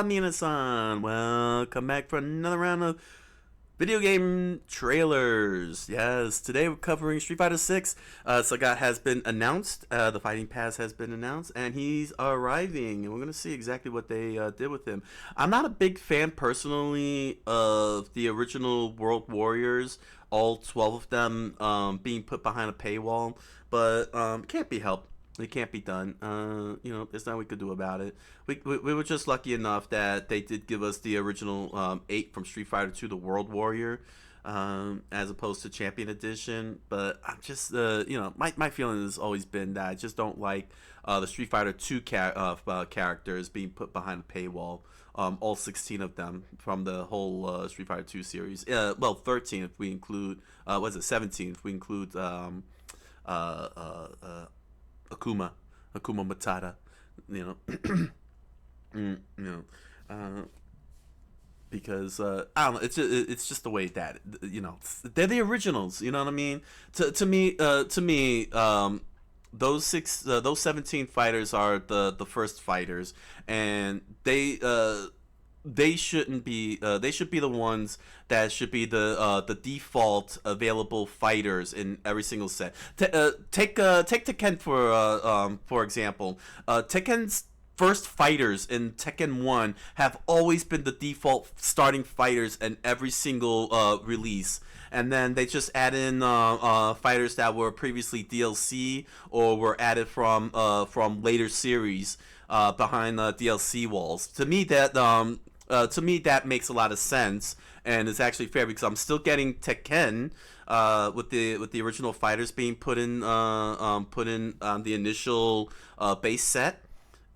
Konnichiwa, Mina-san. Welcome back for another round of video game trailers. Yes, today we're covering Street Fighter 6. Sagat has been announced. The Fighting Pass has been announced, and he's arriving. And we're going to see exactly what they did with him. I'm not a big fan, personally, of the original World Warriors, all 12 of them being put behind a paywall. But it can't be helped. It can't be done. There's nothing we could do about it. We were just lucky enough that they did give us the original 8 from Street Fighter 2, the World Warrior, as opposed to Champion Edition. But I'm just, my feeling has always been that I just don't like the Street Fighter 2 characters being put behind a paywall. All 16 of them from the whole Street Fighter 2 series. 13 if we include, 17 if we include Akuma Matata, because I don't know, it's just the way that they're the originals. You know what I mean? To me, those 17 fighters are the first fighters, and they shouldn't be. They should be the ones that should be the default available fighters in every single set. Take Tekken for example. Tekken's first fighters in Tekken 1 have always been the default starting fighters in every single release. And then they just add in fighters that were previously DLC or were added from later series behind DLC walls. To me, that makes a lot of sense, and it's actually fair because I'm still getting Tekken with the original fighters being put in the initial base set,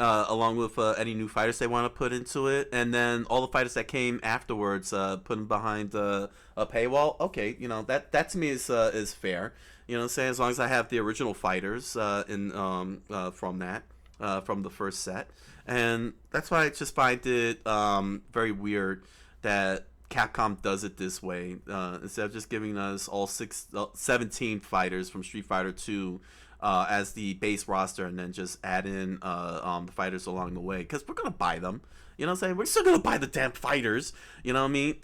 along with any new fighters they want to put into it, and then all the fighters that came afterwards, put them behind a paywall. Okay, that to me is fair. You know what I'm saying? As long as I have the original fighters from the first set. And that's why I just find it very weird that Capcom does it this way. Instead of just giving us all 17 fighters from Street Fighter 2 as the base roster, and then just add in the fighters along the way. Because we're going to buy them. You know what I'm saying? We're still going to buy the damn fighters. You know what I mean?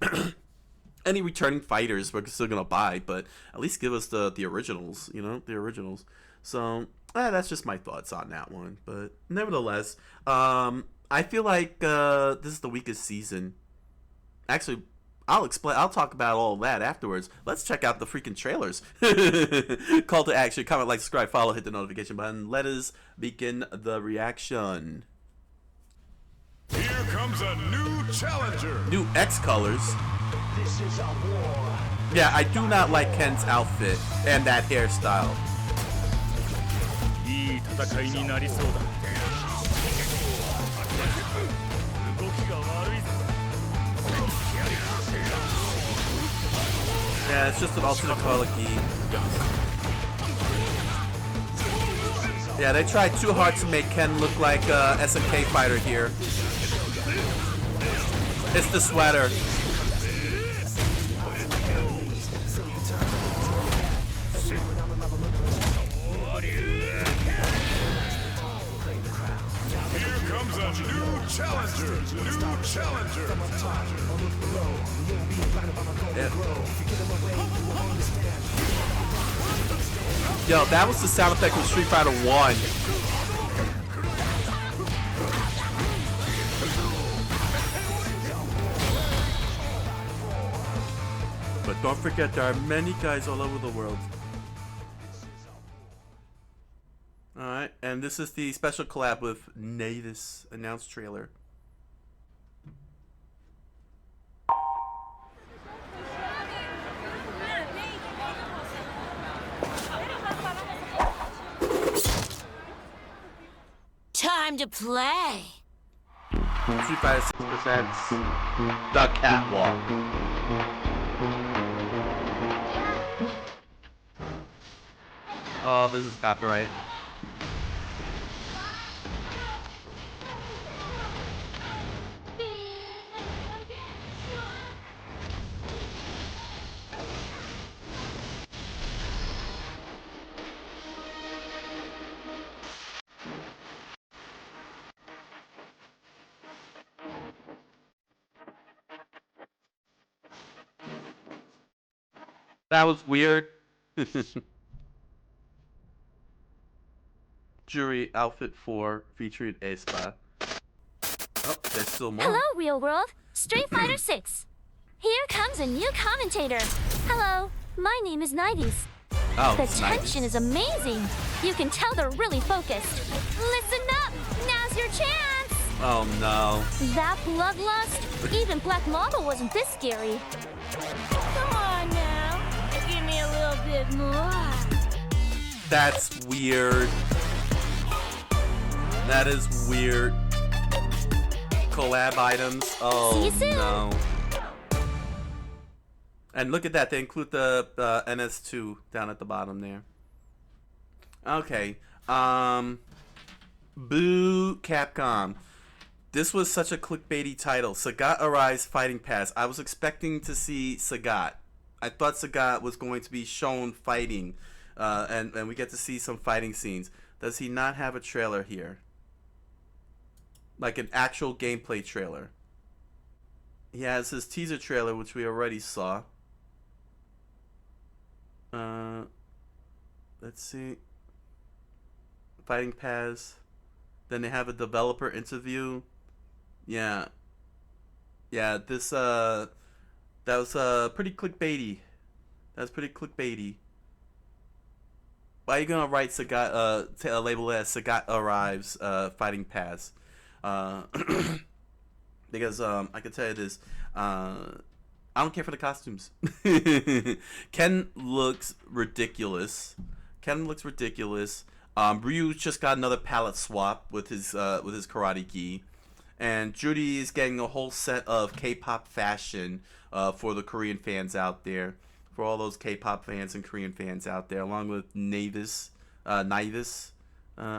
Any returning fighters we're still going to buy, but at least give us the originals, the originals. So that's just my thoughts on that one. But nevertheless, I feel like this is the weakest season. Actually, I'll talk about all of that afterwards. Let's check out the freaking trailers. Call to action, comment, like, subscribe, follow, hit the notification button. Let us begin the reaction. Here comes a new challenger. New X colors. This is a war. Yeah, I do not like Ken's outfit and that hairstyle. Yeah, it's just an alternate color key. Yeah, they tried too hard to make Ken look like a SNK fighter here. It's the sweater. New challenger. Yeah. Yo, that was the sound effect from Street Fighter 1. But don't forget, there are many guys all over the world. Alright, and this is the special collab with Natus announced trailer. Time to play. Street Fighter 6 presents The Catwalk. Oh, this is copyright. That was weird. Jury outfit 4 featuring Aespa. Oh, there's still more. Hello, real world. Street Fighter 6. Here comes a new commentator. Hello, my name is Nighties. Oh, The it's tension nice. is amazing. You can tell they're really focused. Listen up. Now's your chance. Oh no. That bloodlust? Even Black Mamba wasn't this scary. Come on now. Give me a little bit more. That's weird. That is weird. Collab items. Oh See you soon. no. And look at that. They include the NS2 down at the bottom there. Okay. Boo Capcom. This was such a clickbaity title. Sagat Arrives Fighting Pass. I was expecting to see Sagat. I thought Sagat was going to be shown fighting. And we get to see some fighting scenes. Does he not have a trailer here? Like an actual gameplay trailer. He has his teaser trailer, which we already saw. Let's see. Fighting Pass. Then they have a developer interview. Yeah. Yeah, this that was pretty clickbaity. That's pretty clickbaity. Why are you gonna write Sagat label it as Sagat Arrives Fighting Pass? Because I can tell you this, I don't care for the costumes. Ken looks ridiculous. Ryu just got another palette swap with his karate gi, and Judy is getting a whole set of K-pop fashion for the Korean fans out there, for all those K-pop fans and Korean fans out there, along with Navis, I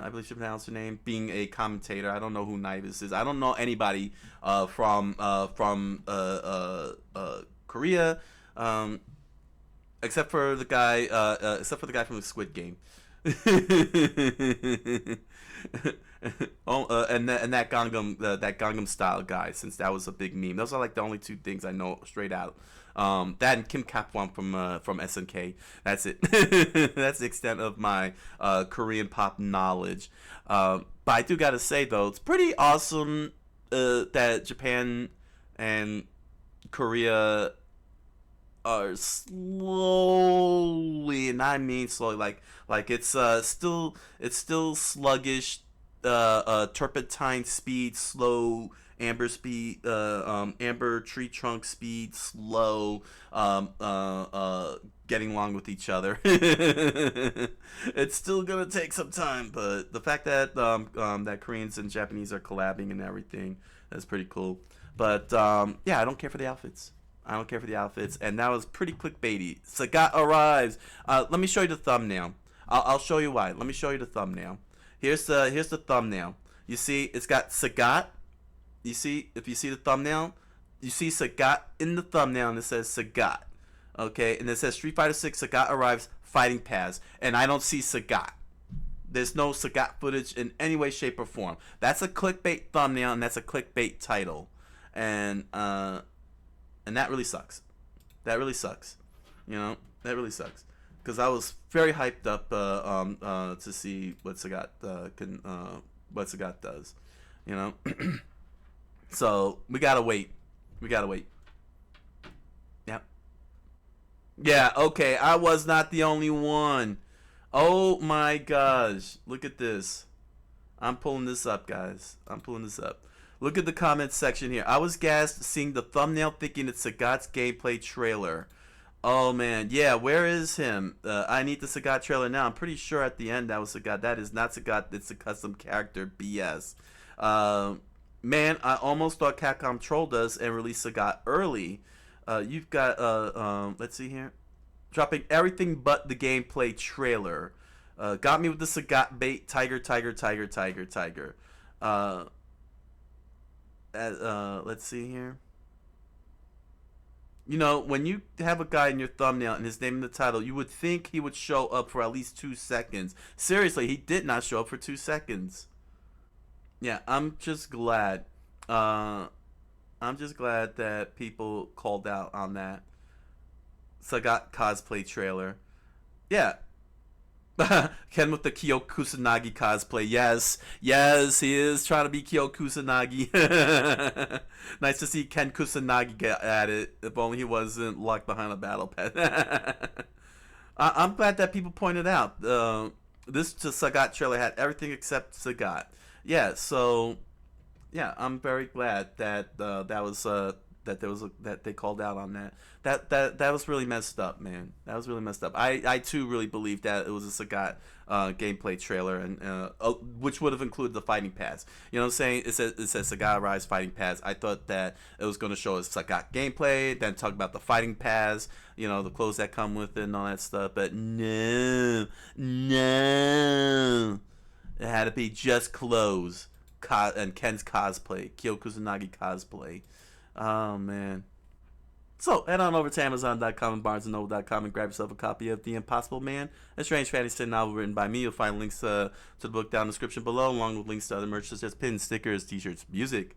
believe she pronounced her name, being a commentator. I don't know who Navis is. I don't know anybody from Korea, except for the guy from the Squid Game. And that Gangnam Style guy, since that was a big meme. Those are like the only two things I know straight out. That and Kim Kapwan from SNK. That's it. That's the extent of my Korean pop knowledge. But I do gotta say though, it's pretty awesome that Japan and Korea are slowly, and I mean slowly, like it's still sluggish, turpentine speed, slow amber speed, amber tree trunk speed, slow, getting along with each other. It's still gonna take some time, but the fact that that Koreans and Japanese are collabing and everything, that's pretty cool. But yeah, I don't care for the outfits. And that was pretty clickbaity. Sagat Arrives. Let me show you the thumbnail. I'll show you why. Let me show you the thumbnail. Here's the thumbnail. You see, it's got Sagat. You see, if you see the thumbnail, you see Sagat in the thumbnail, and it says Sagat. Okay, and it says Street Fighter 6 Sagat Arrives Fighting Pass, and I don't see Sagat. There's no Sagat footage in any way, shape, or form. That's a clickbait thumbnail, and that's a clickbait title, and that really sucks. That really sucks. You know, that really sucks. Because I was very hyped up to see what Sagat does. You know, so we gotta wait. Yeah. Okay. I was not the only one. Oh my gosh! Look at this. I'm pulling this up, guys. Look at the comments section here. I was gassed seeing the thumbnail thinking it's Sagat's gameplay trailer. Oh man, yeah, where is him? I need the Sagat trailer now. I'm pretty sure at the end that was Sagat. That is not Sagat, it's a custom character. BS. Man, I almost thought Capcom trolled us and released Sagat early. You've got, let's see here. Dropping everything but the gameplay trailer. Got me with the Sagat bait. Tiger. Let's see here. You know, when you have a guy in your thumbnail and his name in the title, you would think he would show up for at least 2 seconds. Seriously, he did not show up for 2 seconds. Yeah, I'm just glad. I'm just glad that people called out on that. Sagat cosplay trailer. Yeah. Ken with the Kyo Kusanagi cosplay. Yes, he is trying to be Kyo Kusanagi. Nice to see Ken Kusanagi get at it. If only he wasn't locked behind a battle pad. I'm glad that people pointed out. This Sagat trailer had everything except Sagat. Yeah, so yeah, I'm very glad that that they called out on that. That was really messed up, man. That was really messed up. I too really believe that it was a Sagat gameplay trailer, and which would have included the fighting pads. You know what I'm saying? It says Sagat Arrives fighting pads. I thought that it was going to show us Sagat gameplay, then talk about the fighting pads, you know, the clothes that come with it and all that stuff. But no, it had to be just clothes and Ken's cosplay, Kyo Kusanagi cosplay. Oh, man. So, head on over to Amazon.com and BarnesandNoble.com and grab yourself a copy of The Impossible Man, a strange fantasy novel written by me. You'll find links to the book down in the description below, along with links to other merch such as pins, stickers, t-shirts, music.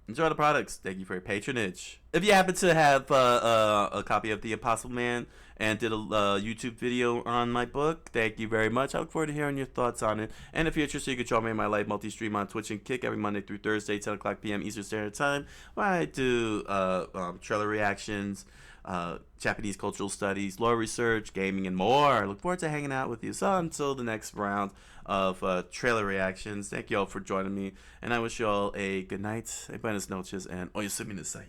Enjoy the products. Thank you for your patronage. If you happen to have a copy of The Impossible Man and did a YouTube video on my book, thank you very much. I look forward to hearing your thoughts on it. And if you're interested, you can join me in my live multi-stream on Twitch and Kick every Monday through Thursday, 10 o'clock p.m. Eastern Standard Time, where I do trailer reactions, Japanese cultural studies, lore research, gaming, and more. I look forward to hanging out with you. So until the next round of trailer reactions, thank you all for joining me, and I wish you all a good night, a buenas noches, and oyasumi na sai.